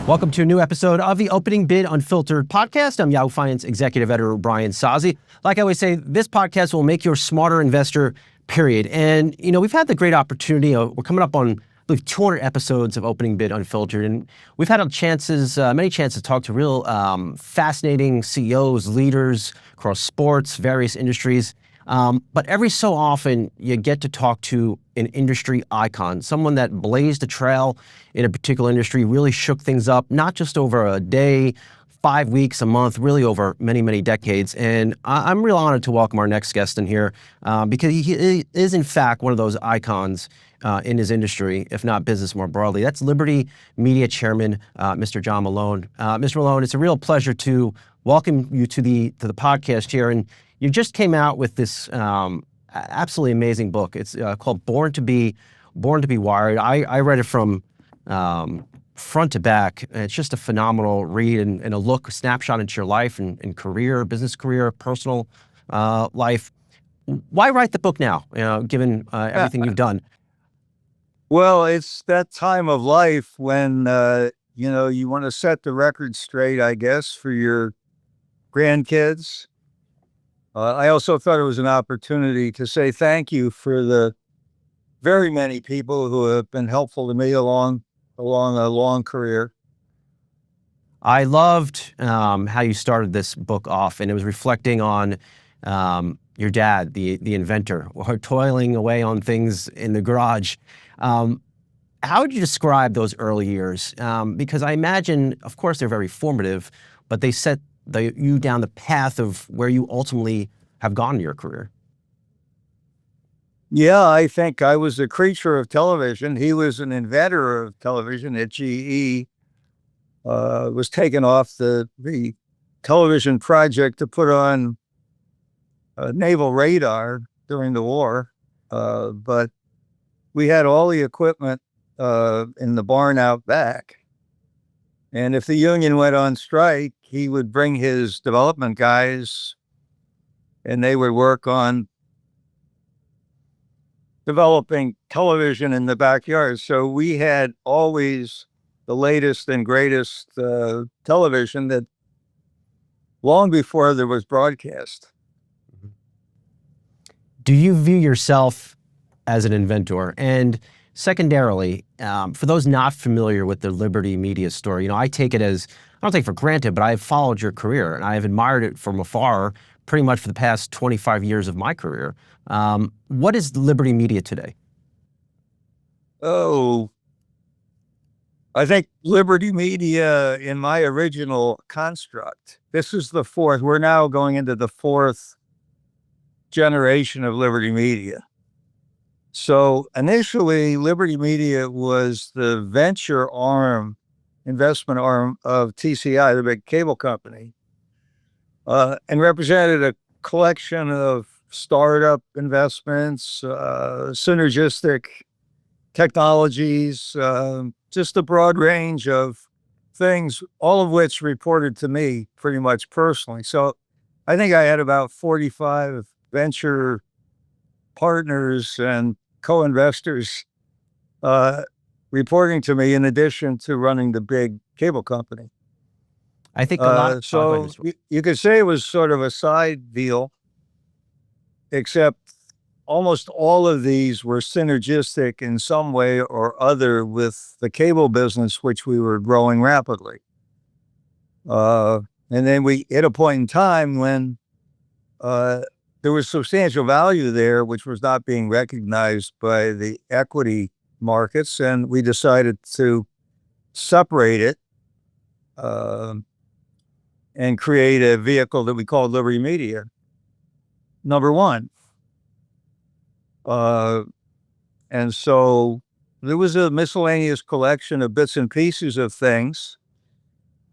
Welcome to a new episode of the Opening Bid Unfiltered podcast. I'm Yahoo Finance Executive Editor Brian Sozzi. Like I always say, this podcast will make you a smarter investor, period. And, we've had the great opportunity. We're coming up on, I believe, 200 episodes of Opening Bid Unfiltered. And we've had many chances to talk to real fascinating CEOs, leaders across sports, various industries. But every so often, you get to talk to an industry icon, someone that blazed a trail in a particular industry, really shook things up, not just over a day, 5 weeks, a month, really over many, many decades. And I'm real honored to welcome our next guest in here because he is, in fact, one of those icons in his industry, if not business more broadly. That's Liberty Media Chairman, Mr. John Malone. Mr. Malone, it's a real pleasure to welcome you to the podcast here. And you just came out with this absolutely amazing book. It's called Born to Be Wired. I read it from front to back. It's just a phenomenal read and a snapshot into your life and career, business career, personal life. Why write the book now, given everything you've done? Well, it's that time of life when, you want to set the record straight, I guess, for your grandkids. I also thought it was an opportunity to say thank you for the very many people who have been helpful to me along a long career. I loved how you started this book off, and it was reflecting on your dad, the inventor, toiling away on things in the garage. How would you describe those early years? Because I imagine, of course, they're very formative, but they set you down the path of where you ultimately have gone in your career. Yeah, I think I was a creature of television. He was an inventor of television at GE. Was taken off the television project to put on naval radar during the war. But we had all the equipment in the barn out back. And if the union went on strike, he would bring his development guys and they would work on developing television in the backyard. So we had always the latest and greatest television that long before there was broadcast. Do you view yourself as an inventor? And secondarily, for those not familiar with the Liberty Media story, I take it as, I don't take it for granted, but I've followed your career and I've admired it from afar pretty much for the past 25 years of my career. What is Liberty Media today? Oh, I think Liberty Media in my original construct, this is the fourth, we're now going into the fourth generation of Liberty Media. So initially, Liberty Media was the venture arm, investment arm of TCI, the big cable company, and represented a collection of startup investments, synergistic technologies, just a broad range of things, all of which reported to me pretty much personally. So I think I had about 45 venture partners and co-investors reporting to me in addition to running the big cable company. I think a lot. So you could say it was sort of a side deal, except almost all of these were synergistic in some way or other with the cable business, which we were growing rapidly. And then we hit a point in time when there was substantial value there, which was not being recognized by the equity markets. And we decided to separate it and create a vehicle that we called Liberty Media, number one. And so there was a miscellaneous collection of bits and pieces of things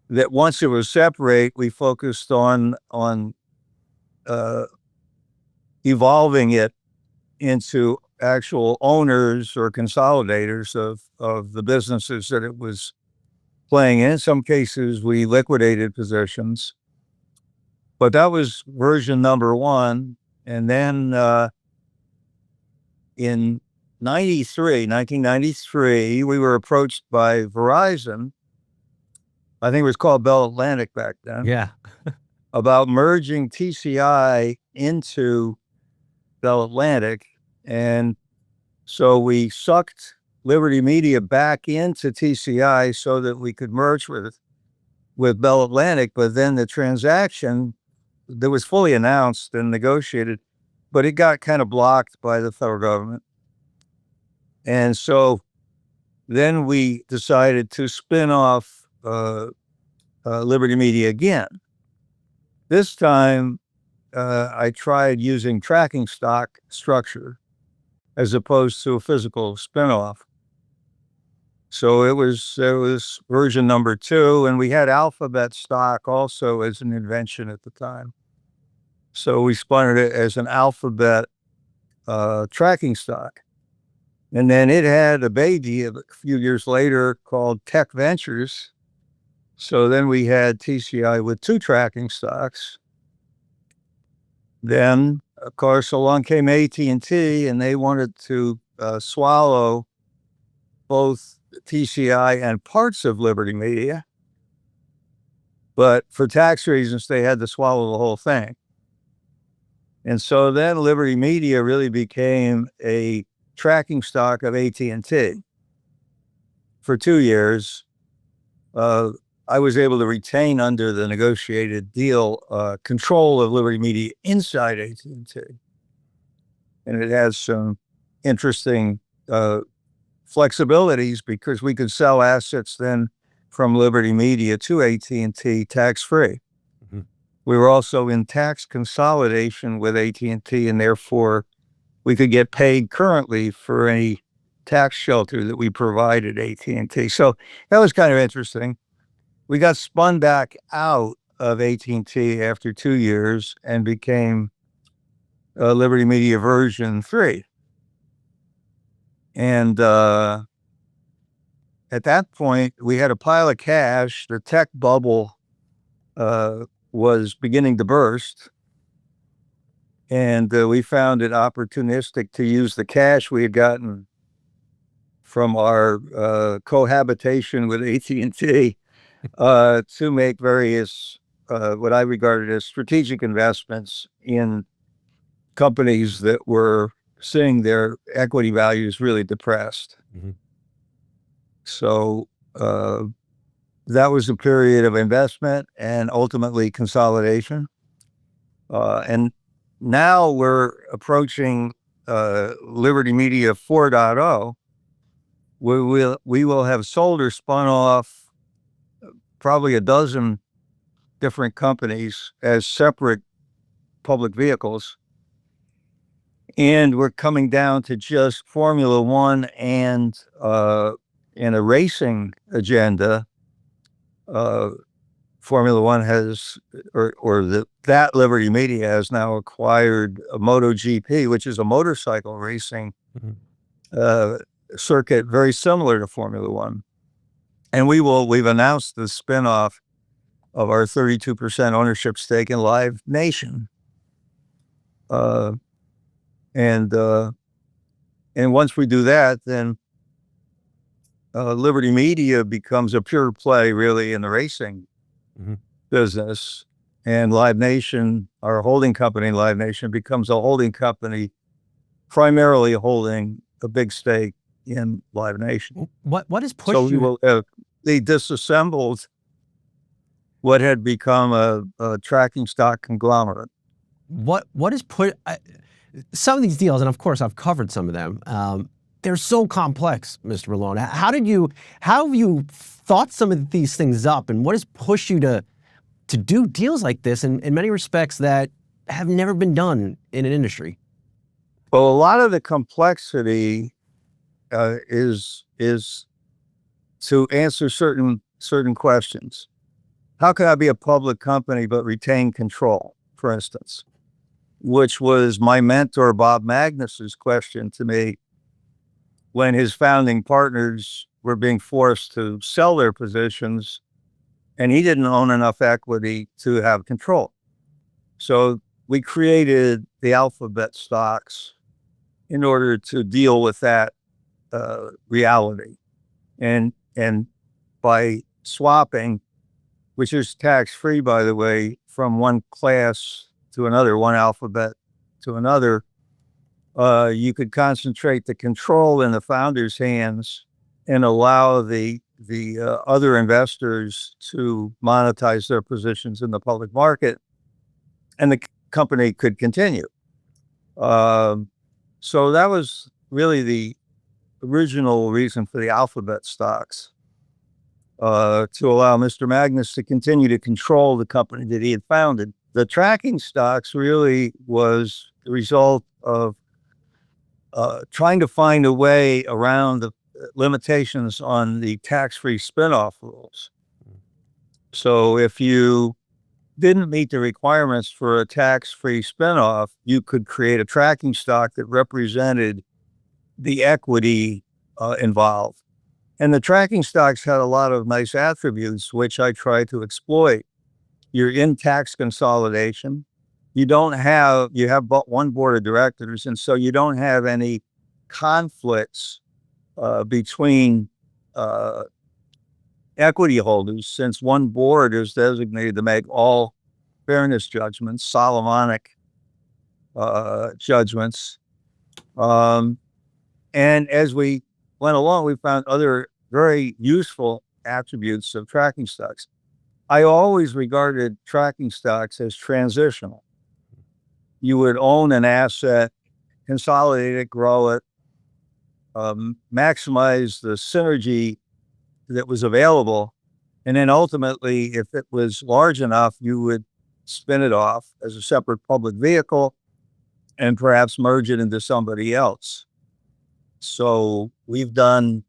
that once it was separate, we focused on evolving it into actual owners or consolidators of the businesses that it was playing in. In some cases, we liquidated positions, but that was version number one. And then in 1993, we were approached by Verizon I think it was called Bell Atlantic back then. Yeah. About merging TCI into Bell Atlantic. And so we sucked Liberty Media back into TCI so that we could merge with Bell Atlantic. But then the transaction that was fully announced and negotiated, but it got kind of blocked by the federal government. And so then we decided to spin off Liberty Media again. This time, I tried using tracking stock structure as opposed to a physical spinoff. So it was version number 2, and we had alphabet stock also as an invention at the time. So we spun it as an alphabet tracking stock. And then it had a baby a few years later called Tech Ventures. So then we had TCI with 2 tracking stocks. Then, of course, along came AT&T, and they wanted to swallow both TCI and parts of Liberty Media. But for tax reasons, they had to swallow the whole thing. And so then Liberty Media really became a tracking stock of AT&T. For 2 years, I was able to retain under the negotiated deal control of Liberty Media inside AT&T. And it has some interesting flexibilities because we could sell assets then from Liberty Media to AT&T tax-free. Mm-hmm. We were also in tax consolidation with AT&T, and therefore we could get paid currently for any tax shelter that we provided AT&T. So that was kind of interesting. We got spun back out of AT&T after 2 years and became Liberty Media version 3. And at that point, we had a pile of cash. The tech bubble was beginning to burst. And we found it opportunistic to use the cash we had gotten from our cohabitation with AT&T to make various, what I regarded as strategic investments in companies that were seeing their equity values really depressed. Mm-hmm. So that was a period of investment and ultimately consolidation. And now we're approaching Liberty Media 4.0. We will have sold or spun off probably a dozen different companies as separate public vehicles. And we're coming down to just Formula One and a racing agenda. Formula One has, that Liberty Media has now acquired a MotoGP, which is a motorcycle racing circuit very similar to Formula One. And we've announced the spinoff of our 32% ownership stake in Live Nation. And once we do that, then Liberty Media becomes a pure play really in the racing business. And Live Nation, our holding company, Live Nation, becomes a holding company primarily holding a big stake in Live Nation. What has pushed so we will they disassembled what had become a tracking stock conglomerate. What has put some of these deals, and of course I've covered some of them, they're so complex, Mr. Malone. How have you thought some of these things up, and what has pushed you to do deals like this in many respects that have never been done in an industry? Well, a lot of the complexity is to answer certain questions. How can I be a public company but retain control, for instance? Which was my mentor Bob Magnus's question to me when his founding partners were being forced to sell their positions and he didn't own enough equity to have control. So we created the alphabet stocks in order to deal with that reality. And by swapping which is tax-free, by the way, from one class to another, one alphabet to another, you could concentrate the control in the founder's hands and allow the other investors to monetize their positions in the public market, and the company could continue. So that was really the original reason for the alphabet stocks, to allow Mr. Magnus to continue to control the company that he had founded. The tracking stocks really was the result of trying to find a way around the limitations on the tax-free spinoff rules. So if you didn't meet the requirements for a tax-free spinoff, you could create a tracking stock that represented the equity involved. And the tracking stocks had a lot of nice attributes, which I tried to exploit. You're in tax consolidation. You have but one board of directors, and so you don't have any conflicts between equity holders, since one board is designated to make all fairness judgments, Solomonic judgments. And as we went along, we found other very useful attributes of tracking stocks. I always regarded tracking stocks as transitional. You would own an asset, consolidate it, grow it, maximize the synergy that was available. And then ultimately, if it was large enough, you would spin it off as a separate public vehicle and perhaps merge it into somebody else. So we've done,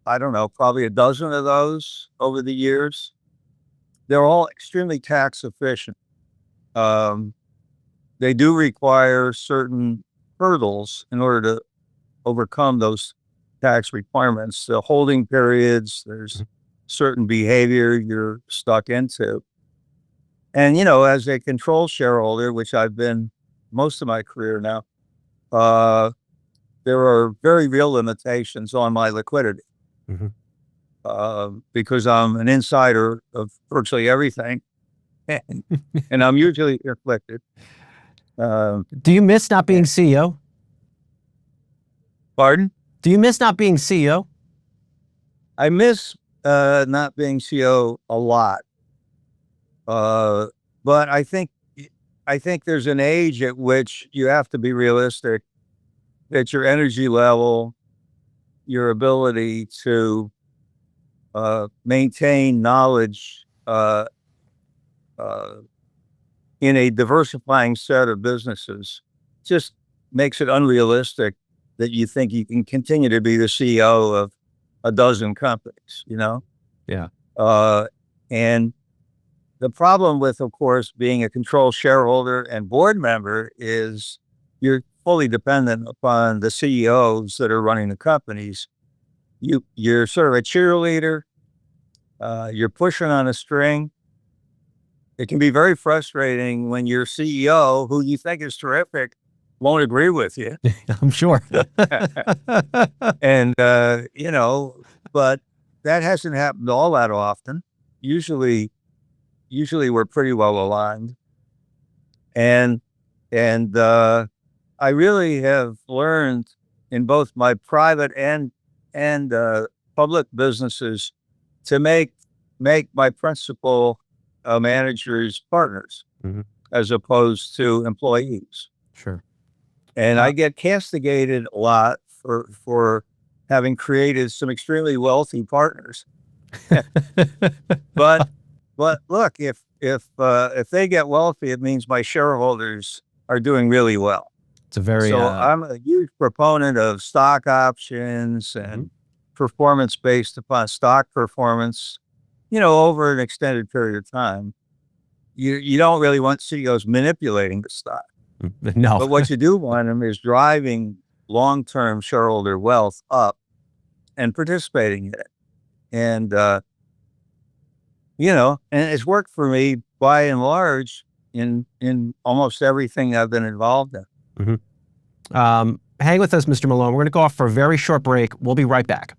I don't know, probably a dozen of those over the years. They're all extremely tax efficient. They do require certain hurdles in order to overcome those tax requirements. The holding periods, there's certain behavior you're stuck into. And, as a control shareholder, which I've been most of my career now, there are very real limitations on my liquidity. Because I'm an insider of virtually everything, and I'm usually afflicted. Do you miss not being CEO? Pardon? Do you miss not being CEO? I miss not being CEO a lot, but I think there's an age at which you have to be realistic that your energy level, your ability to maintain knowledge in a diversifying set of businesses just makes it unrealistic that you think you can continue to be the CEO of a dozen companies, Yeah. And the problem with, of course, being a control shareholder and board member is you're fully dependent upon the CEOs that are running the companies. You're sort of a cheerleader. You're pushing on a string. It can be very frustrating when your CEO, who you think is terrific, won't agree with you. I'm sure. And, but that hasn't happened all that often. Usually we're pretty well aligned. And I really have learned in both my private and public businesses to make my principal managers partners, as opposed to employees. Sure. And I get castigated a lot for having created some extremely wealthy partners. But look, if they get wealthy, it means my shareholders are doing really well. It's a very So I'm a huge proponent of stock options and performance based upon stock performance, over an extended period of time. You don't really want CEOs manipulating the stock. No. But what you do want them is driving long-term shareholder wealth up and participating in it. And, and it's worked for me by and large in almost everything I've been involved in. Hang with us, Mr. Malone. We're going to go off for a very short break. We'll be right back.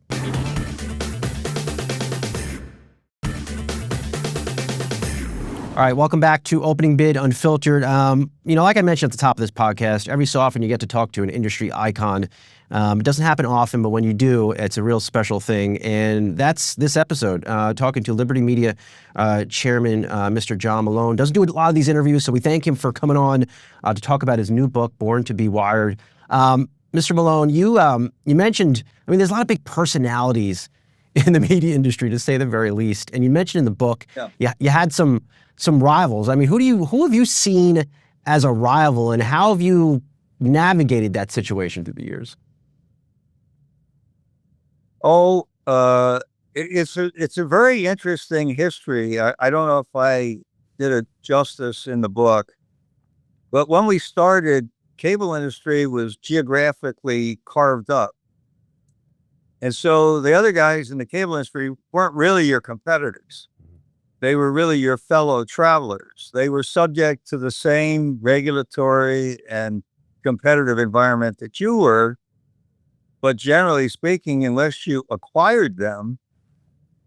All right, welcome back to Opening Bid Unfiltered. Like I mentioned at the top of this podcast, every so often you get to talk to an industry icon. It doesn't happen often, but when you do, it's a real special thing. And that's this episode, talking to Liberty Media Chairman, Mr. John Malone. Doesn't do a lot of these interviews, so we thank him for coming on to talk about his new book, Born to be Wired. Mr. Malone, you mentioned, there's a lot of big personalities in the media industry, to say the very least. And you mentioned in the book, you had some rivals. Who have you seen as a rival, and how have you navigated that situation through the years? It's a very interesting history. I don't know if I did it justice in the book, but when we started, cable industry was geographically carved up. And so the other guys in the cable industry weren't really your competitors. They were really your fellow travelers. They were subject to the same regulatory and competitive environment that you were. But generally speaking, unless you acquired them,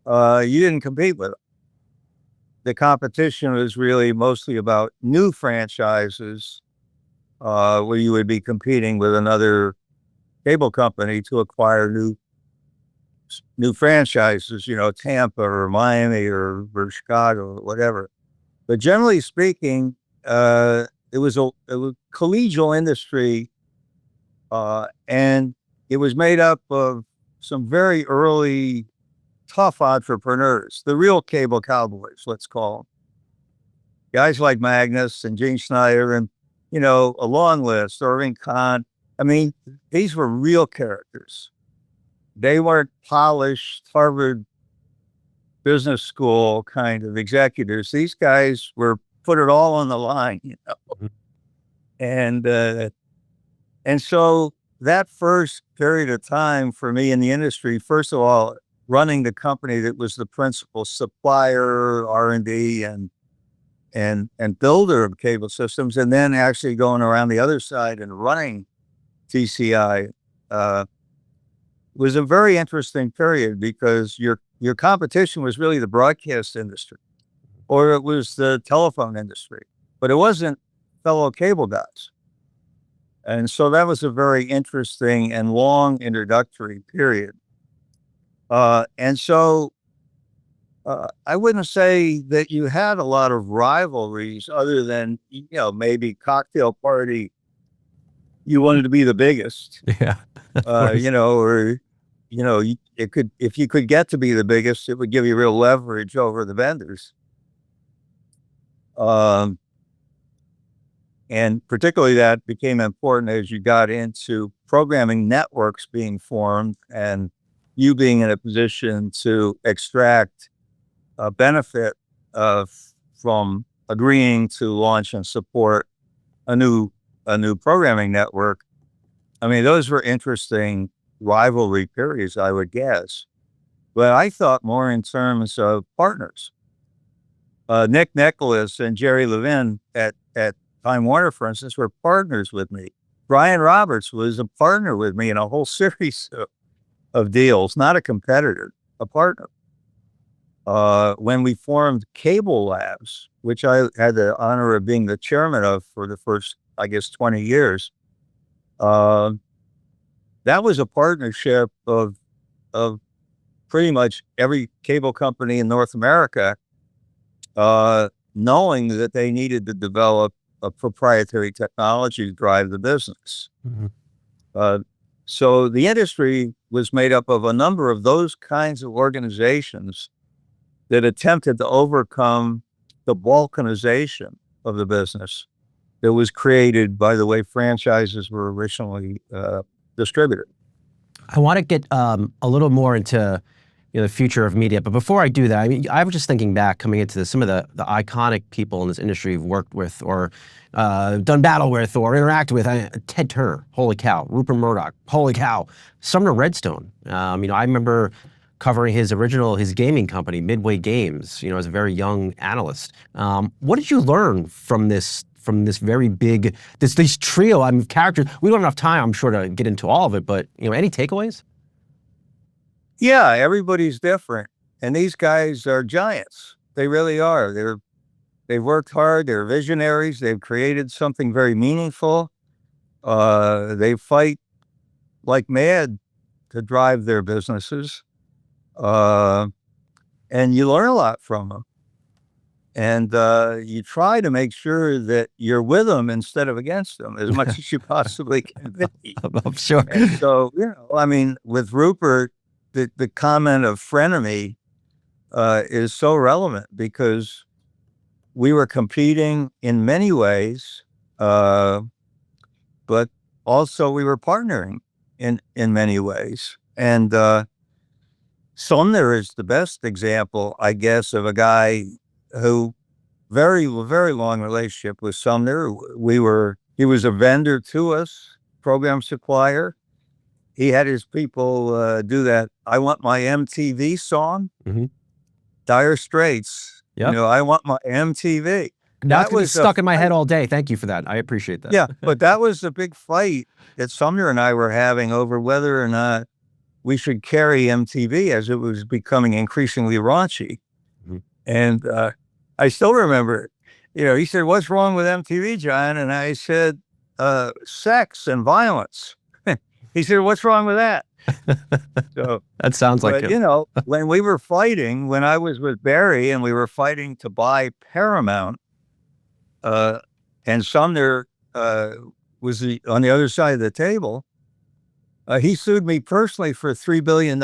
you didn't compete with them. The competition was really mostly about new franchises, where you would be competing with another cable company to acquire new franchises, Tampa or Miami or Chicago or whatever. But generally speaking, it was a collegial industry, and it was made up of some very early tough entrepreneurs, the real cable cowboys, let's call them. Guys like Magnus and Gene Snyder and, a long list, Irving Kahn. These were real characters. They weren't polished Harvard Business School kind of executives. These guys were put it all on the line, And so that first period of time for me in the industry, first of all, running the company that was the principal supplier, R&D, and builder of cable systems, and then actually going around the other side and running TCI, was a very interesting period, because your competition was really the broadcast industry, or it was the telephone industry, but it wasn't fellow cable guys. And so that was a very interesting and long introductory period. And so I wouldn't say that you had a lot of rivalries other than, maybe cocktail party. You wanted to be the biggest, Yeah. It could, if you could get to be the biggest, it would give you real leverage over the vendors. And particularly that became important as you got into programming networks being formed, and you being in a position to extract a benefit from agreeing to launch and support a new programming network. Those were interesting rivalry periods, I would guess. But I thought more in terms of partners. Nick Nicholas and Jerry Levin at Time Warner, for instance, were partners with me. Brian Roberts was a partner with me in a whole series of deals, not a competitor, a partner. When we formed Cable Labs, which I had the honor of being the chairman of for the first, 20 years, that was a partnership of pretty much every cable company in North America, knowing that they needed to develop a proprietary technology to drive the business. Mm-hmm. So the industry was made up of a number of those kinds of organizations that attempted to overcome the balkanization of the business that was created by the way franchises were originally distributed. I want to get a little more into the future of media, but before I do that, I was just thinking back coming into this, some of the iconic people in this industry you've worked with, or done battle with, or interact with. Ted Turner, holy cow! Rupert Murdoch, holy cow! Sumner Redstone. I remember covering his gaming company, Midway Games, as a very young analyst. What did you learn from this very big, this trio of characters? We don't have enough time, I'm sure, to get into all of it, but any takeaways? Yeah, everybody's different. And these guys are giants. They really are. They've worked hard. They're visionaries. They've created something very meaningful. They fight like mad to drive their businesses. And you learn a lot from them. And you try to make sure that you're with them instead of against them as much as you possibly can be. I'm sure. And so, I mean, with Rupert, the comment of frenemy is so relevant because we were competing in many ways, but also we were partnering in many ways. And Sumner is the best example, I guess, of a guy who very long relationship with Sumner. He was a vendor to us, program supplier. He had his people do that. I want my MTV song, Dire Straits. Yep. I want my MTV. Now it's gonna be stuck in my head all day. Thank you for that. I appreciate that. Yeah, but that was a big fight that Sumner and I were having over whether or not we should carry MTV as it was becoming increasingly raunchy. And I still remember, he said, "What's wrong with MTV, John?" And I said, "Sex and violence." He said, "What's wrong with that?" So that sounds like it. When we were fighting, when I was with Barry and we were fighting to buy Paramount, and Sumner was on the other side of the table, he sued me personally for $3 billion,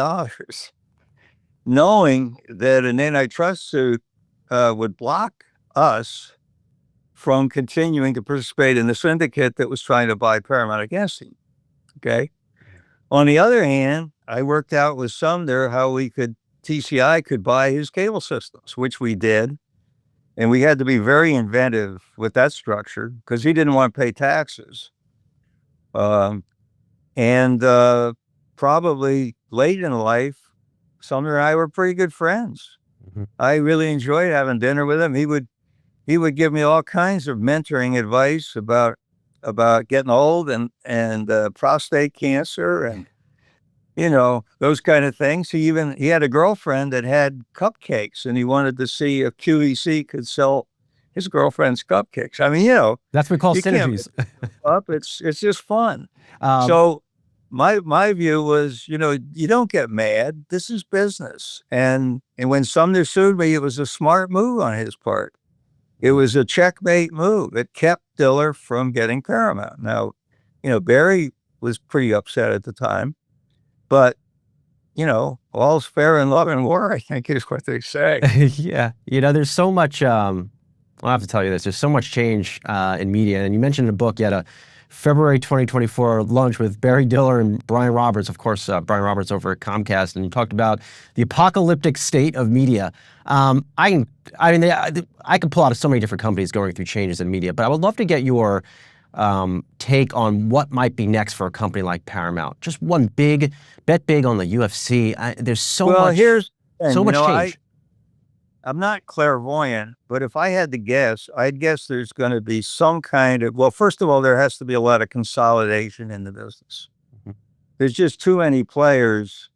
knowing that an antitrust suit would block us from continuing to participate in the syndicate that was trying to buy Paramount against him. Okay. On the other hand, I worked out with Sumner how TCI could buy his cable systems, which we did. And we had to be very inventive with that structure because he didn't want to pay taxes. And probably late in life, Sumner and I were pretty good friends. I really enjoyed having dinner with him. He would give me all kinds of mentoring advice about getting old and prostate cancer and those kind of things. He had a girlfriend that had cupcakes, and he wanted to see if QVC could sell his girlfriend's cupcakes. I mean, that's what we call synergies. It's just fun. So my view was, you don't get mad. This is business. And when Sumner sued me, it was a smart move on his part. It was a checkmate move. It kept Diller from getting Paramount. Now, Barry was pretty upset at the time, but all's fair in love and war, I think is what they say. Yeah. There's so much, I'll have to tell you this, there's so much change in media. And you mentioned in the book, you had a February 2024 lunch with Barry Diller and Brian Roberts, of course, Brian Roberts over at Comcast, and you talked about the apocalyptic state of media. I can pull out of so many different companies going through changes in media, but I would love to get your take on what might be next for a company like Paramount. Just one bet big on the UFC. There's so much change. I'm not clairvoyant, but if I had to guess, I'd guess there's going to be some kind of, well, first of all, there has to be a lot of consolidation in the business. There's just too many players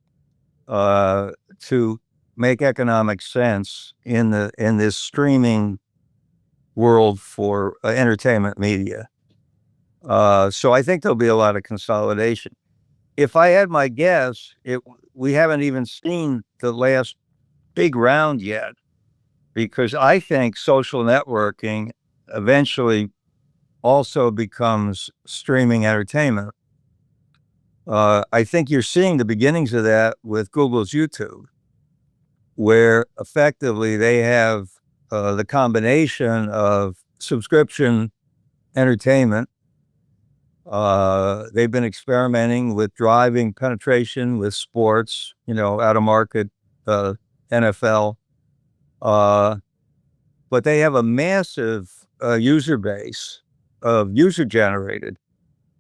to make economic sense in this streaming world for entertainment media. So I think there'll be a lot of consolidation. If I had my guess, we haven't even seen the last big round yet, because I think social networking eventually also becomes streaming entertainment. I think you're seeing the beginnings of that with Google's YouTube, where effectively they have the combination of subscription entertainment. They've been experimenting with driving penetration with sports, out of market, NFL. But they have a massive user base of user generated,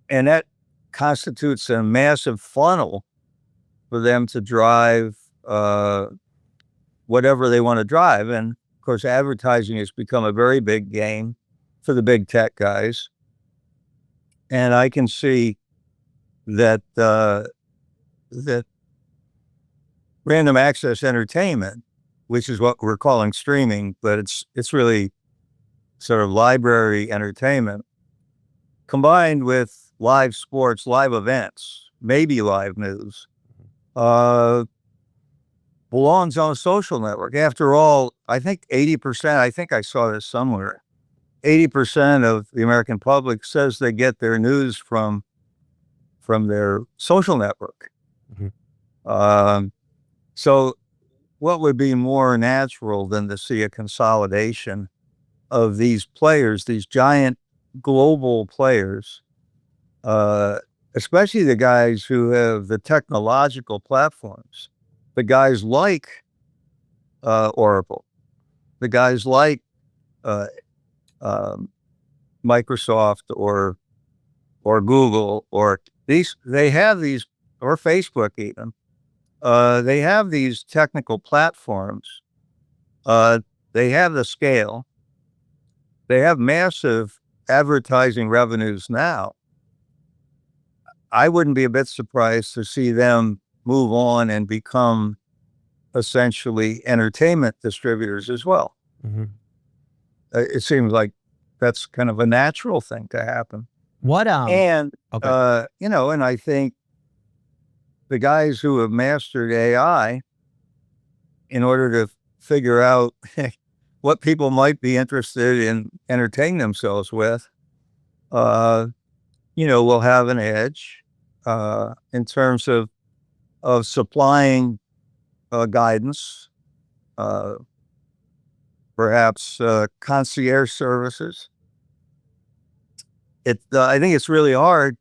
and that constitutes a massive funnel for them to drive whatever they want to drive. And of course, advertising has become a very big game for the big tech guys. And I can see that that random access entertainment, which is what we're calling streaming, but it's really sort of library entertainment, combined with live sports, live events, maybe live news, belongs on a social network. After all, I think 80%, I think I saw this somewhere, 80% of the American public says they get their news from their social network. So what would be more natural than to see a consolidation of these players, these giant global players, especially the guys who have the technological platforms, the guys like Oracle, the guys like Microsoft or Google, or they have these, or Facebook even. They have these technical platforms. They have the scale. They have massive advertising revenues now. I wouldn't be a bit surprised to see them move on and become essentially entertainment distributors as well. It seems like that's kind of a natural thing to happen. And I think the guys who have mastered AI, in order to figure out what people might be interested in entertaining themselves with, will have an edge in terms of supplying guidance, perhaps concierge services. I think it's really hard,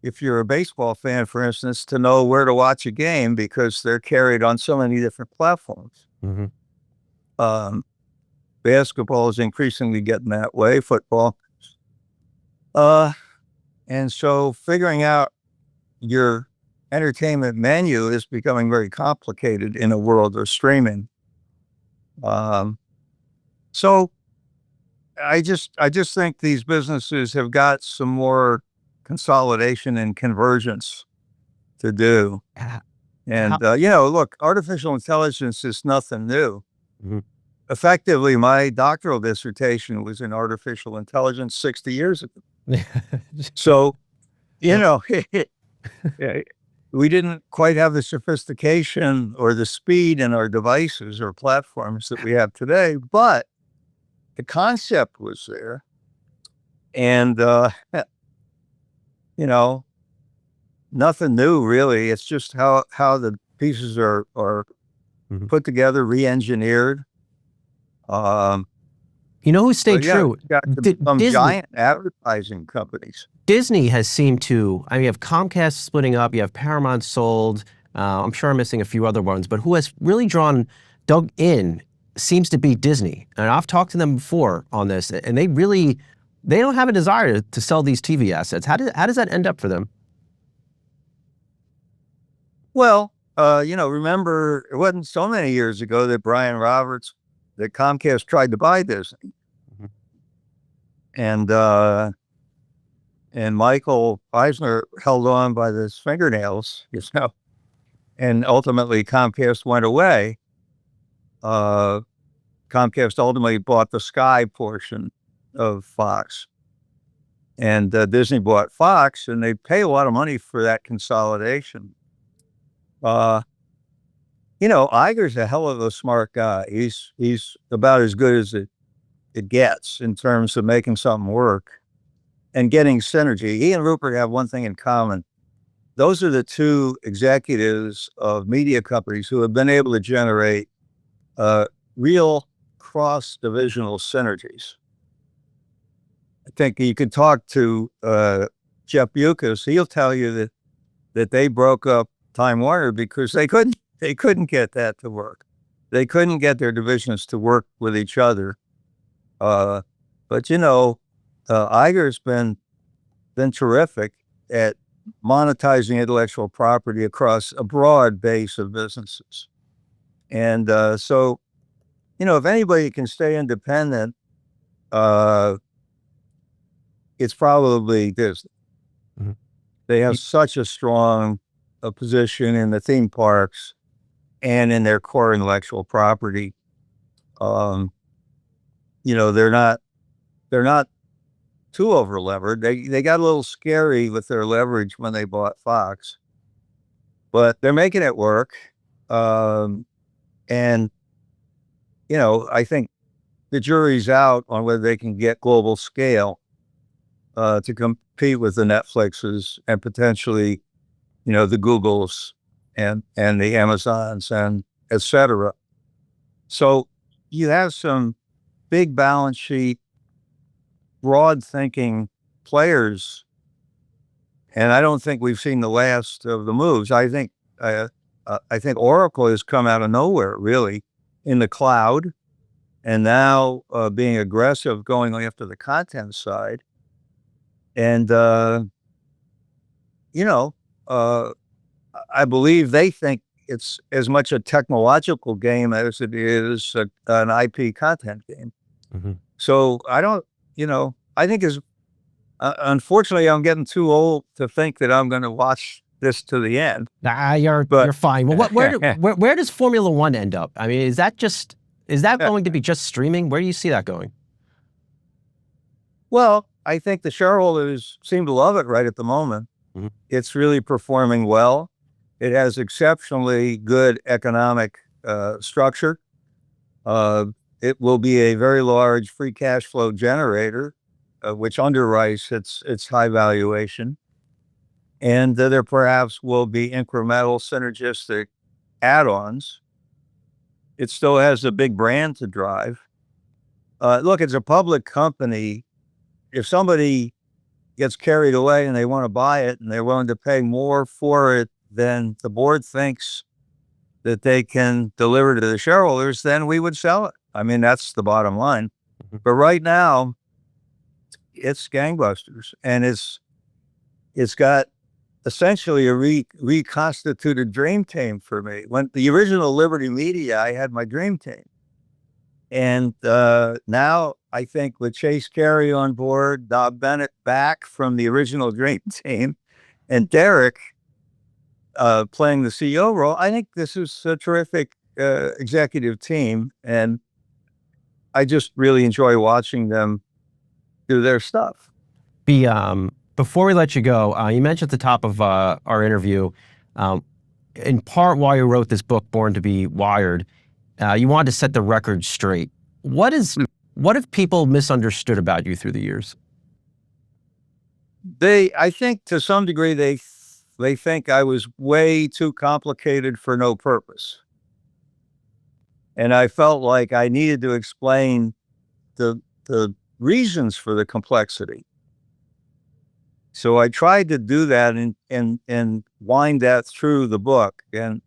if you're a baseball fan, for instance, to know where to watch a game because they're carried on so many different platforms. Basketball is increasingly getting that way, football. And so figuring out your entertainment menu is becoming very complicated in a world of streaming. So I just think these businesses have got some more consolidation and convergence to do. And, look, artificial intelligence is nothing new. Effectively, my doctoral dissertation was in artificial intelligence 60 years ago. So, we didn't quite have the sophistication or the speed in our devices or platforms that we have today, but the concept was there. And, nothing new really. It's just how the pieces are put together, re-engineered. Who stayed true? Got some giant advertising companies. Disney has seemed to, you have Comcast splitting up, you have Paramount sold. I'm sure I'm missing a few other ones, but who has really dug in seems to be Disney. And I've talked to them before on this, and they don't have a desire to sell these TV assets. How does that end up for them? Well, remember, it wasn't so many years ago that Brian Roberts, that Comcast tried to buy Disney. And Michael Eisner held on by his fingernails, and ultimately Comcast went away. Comcast ultimately bought the Sky portion of Fox, and Disney bought Fox, and they pay a lot of money for that consolidation. Iger's a hell of a smart guy. He's about as good as it gets in terms of making something work and getting synergy. He and Rupert have one thing in common. Those are the two executives of media companies who have been able to generate real cross-divisional synergies. I think you could talk to Jeff Bewkes. He'll tell you that they broke up Time Warner because they couldn't get that to work. They couldn't get their divisions to work with each other. But Iger's been terrific at monetizing intellectual property across a broad base of businesses. And so, if anybody can stay independent, it's probably Disney. They have such a strong position in the theme parks and in their core intellectual property. They're not they're not too over levered. They got a little scary with their leverage when they bought Fox, but they're making it work. And I think the jury's out on whether they can get global scale to compete with the Netflixes and potentially, the Googles and the Amazons and et cetera. So you have some big balance sheet, broad thinking players, and I don't think we've seen the last of the moves. I think Oracle has come out of nowhere, really, in the cloud, and now being aggressive, going after the content side. And I believe they think it's as much a technological game as it is an IP content game. Mm-hmm. So I don't, I think unfortunately, I'm getting too old to think that I'm going to watch this to the end. You're fine. Well, where does Formula One end up? I mean, is that going to be just streaming? Where do you see that going? Well, I think the shareholders seem to love it right at the moment. Mm-hmm. It's really performing well. It has exceptionally good economic structure. It will be a very large free cash flow generator, which underwrites its high valuation. And there perhaps will be incremental synergistic add-ons. It still has a big brand to drive. Look, it's a public company. If somebody gets carried away and they want to buy it and they're willing to pay more for it than the board thinks that they can deliver to the shareholders, then we would sell it. I mean, that's the bottom line. Mm-hmm. But right now, it's gangbusters, and it's got essentially a reconstituted dream team for me. When the original Liberty Media, I had my dream team. And now I think with Chase Carey on board, Bob Bennett back from the original dream team, and Derek playing the CEO role, I think this is a terrific executive team. And I just really enjoy watching them do their stuff. Before we let you go, you mentioned at the top of our interview, in part why you wrote this book, Born to be Wired, you wanted to set the record straight. What have people misunderstood about you through the years? I think to some degree, they think I was way too complicated for no purpose. And I felt like I needed to explain the reasons for the complexity. So I tried to do that and wind that through the book. And,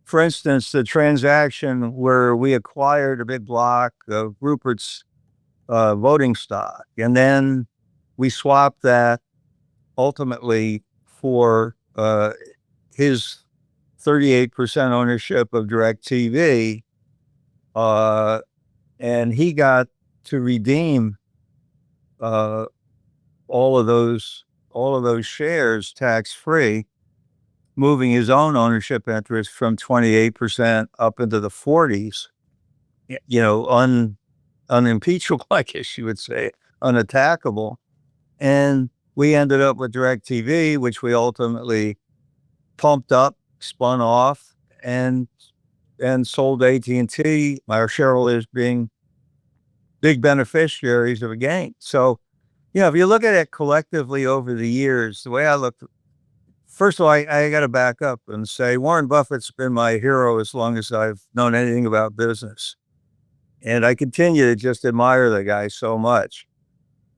for instance, the transaction where we acquired a big block of Rupert's voting stock, and then we swapped that ultimately for his 38% ownership of DirecTV, and he got to redeem all of those shares tax-free, moving his own ownership interest from 28% up into the 40s, unimpeachable, I guess you would say, unattackable. And we ended up with DirecTV, which we ultimately pumped up, spun off, and sold AT&T, our shareholders being big beneficiaries of a gain. So, if you look at it collectively over the years, the way I look, first of all, I got to back up and say Warren Buffett's been my hero as long as I've known anything about business. And I continue to just admire the guy so much.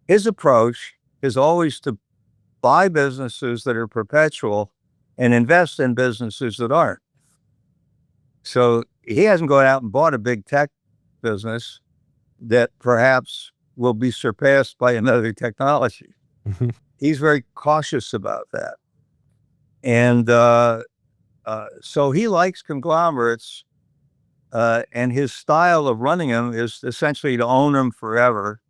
His approach is always to buy businesses that are perpetual and invest in businesses that aren't. So he hasn't gone out and bought a big tech business that perhaps will be surpassed by another technology. Mm-hmm. He's very cautious about that. And so he likes conglomerates, and his style of running them is essentially to own them forever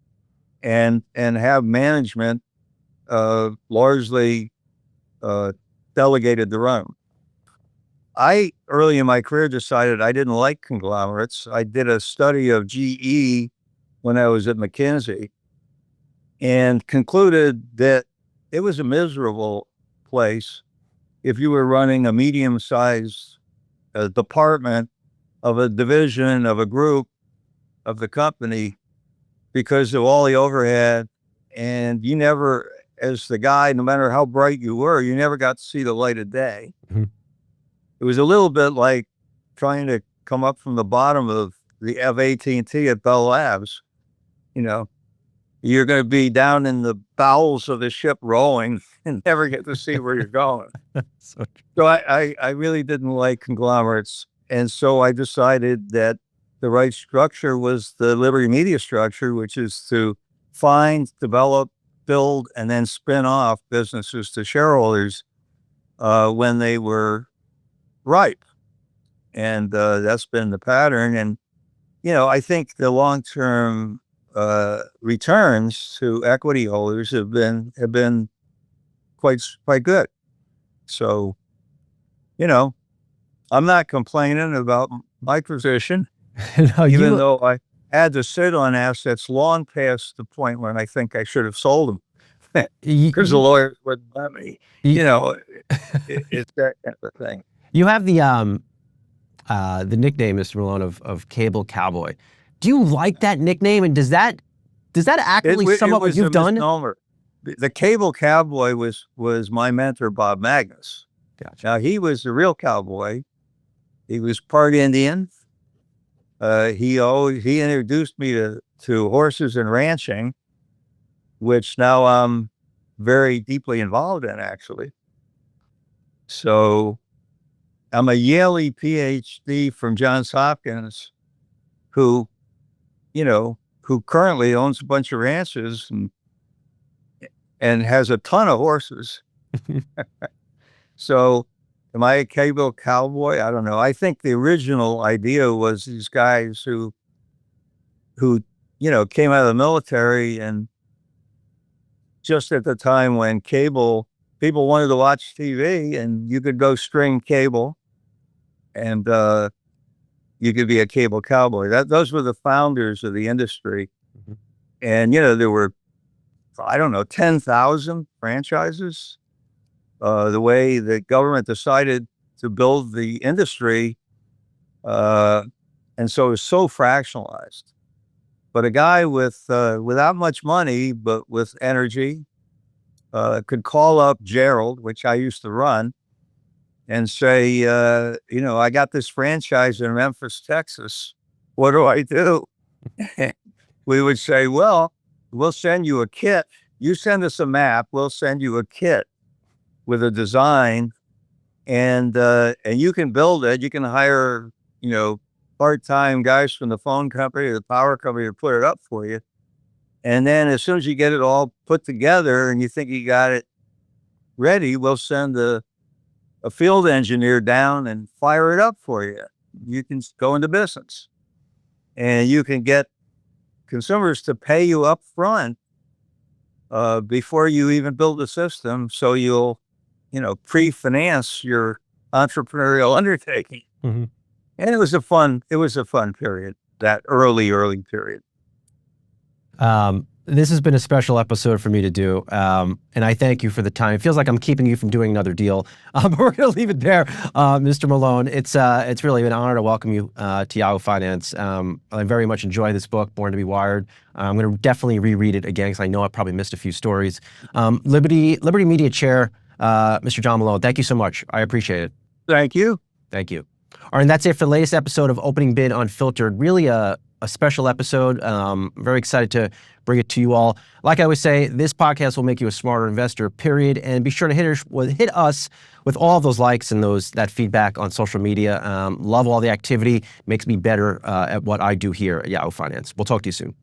and have management largely delegated to run. I, early in my career, decided I didn't like conglomerates. I did a study of GE when I was at McKinsey, and concluded that it was a miserable place if you were running a medium-sized department of a division of a group of the company because of all the overhead. And you never, as the guy, no matter how bright you were, you never got to see the light of day. Mm-hmm. It was a little bit like trying to come up from the bottom of AT&T at Bell Labs. You know, you're going to be down in the bowels of the ship rowing and never get to see where you're going. So I really didn't like conglomerates. And so I decided that the right structure was the Liberty Media structure, which is to find, develop, build, and then spin off businesses to shareholders when they were ripe. And that's been the pattern. And, you know, I think the long-term returns to equity holders have been quite good. So, you know, I'm not complaining about my position, No, even though I had to sit on assets long past the point when I think I should have sold them because the lawyers wouldn't let me. You know, it's that kind of thing. You have the nickname, Mr. Malone, of Cable Cowboy. Do you like that nickname? And does that accurately sum up what you've done? Misnomer. The Cable Cowboy was my mentor, Bob Magnus. Gotcha. Now, he was the real cowboy. He was part Indian. He introduced me to horses and ranching, which now I'm very deeply involved in, actually. So I'm a Yale PhD from Johns Hopkins who currently owns a bunch of ranches and has a ton of horses. So am I a cable cowboy? I don't know. I think the original idea was these guys who came out of the military, and just at the time when people wanted to watch TV and you could go string cable and you could be a cable cowboy. Those were the founders of the industry. Mm-hmm. And, there were, 10,000 franchises. The way the government decided to build the industry. And so it was so fractionalized. But a guy without much money, but with energy, could call up Gerald, which I used to run, and say, I got this franchise in Memphis, Texas. What do I do? We would say, well, we'll send you a kit. You send us a map, we'll send you a kit with a design, and you can build it. You can hire, part-time guys from the phone company or the power company to put it up for you. And then as soon as you get it all put together and you think you got it ready, we'll send a field engineer down and fire it up for you. You can go into business, and you can get consumers to pay you up front before you even build the system. So you'll, pre-finance your entrepreneurial undertaking. Mm-hmm. And it was a fun period, that early period. This has been a special episode for me to do, and I thank you for the time. It feels like I'm keeping you from doing another deal, but we're going to leave it there, Mr. Malone. It's really an honor to welcome you to Yahoo Finance. I very much enjoy this book, Born to be Wired. I'm going to definitely reread it again because I know I probably missed a few stories. Liberty Media Chair, Mr. John Malone, thank you so much. I appreciate it. Thank you. Thank you. All right, and that's it for the latest episode of Opening Bid Unfiltered. Really a special episode. Very excited to bring it to you all. Like I always say, this podcast will make you a smarter investor, period. And be sure to hit us with all of those likes and that feedback on social media. Love all the activity. Makes me better at what I do here at Yahoo Finance. We'll talk to you soon.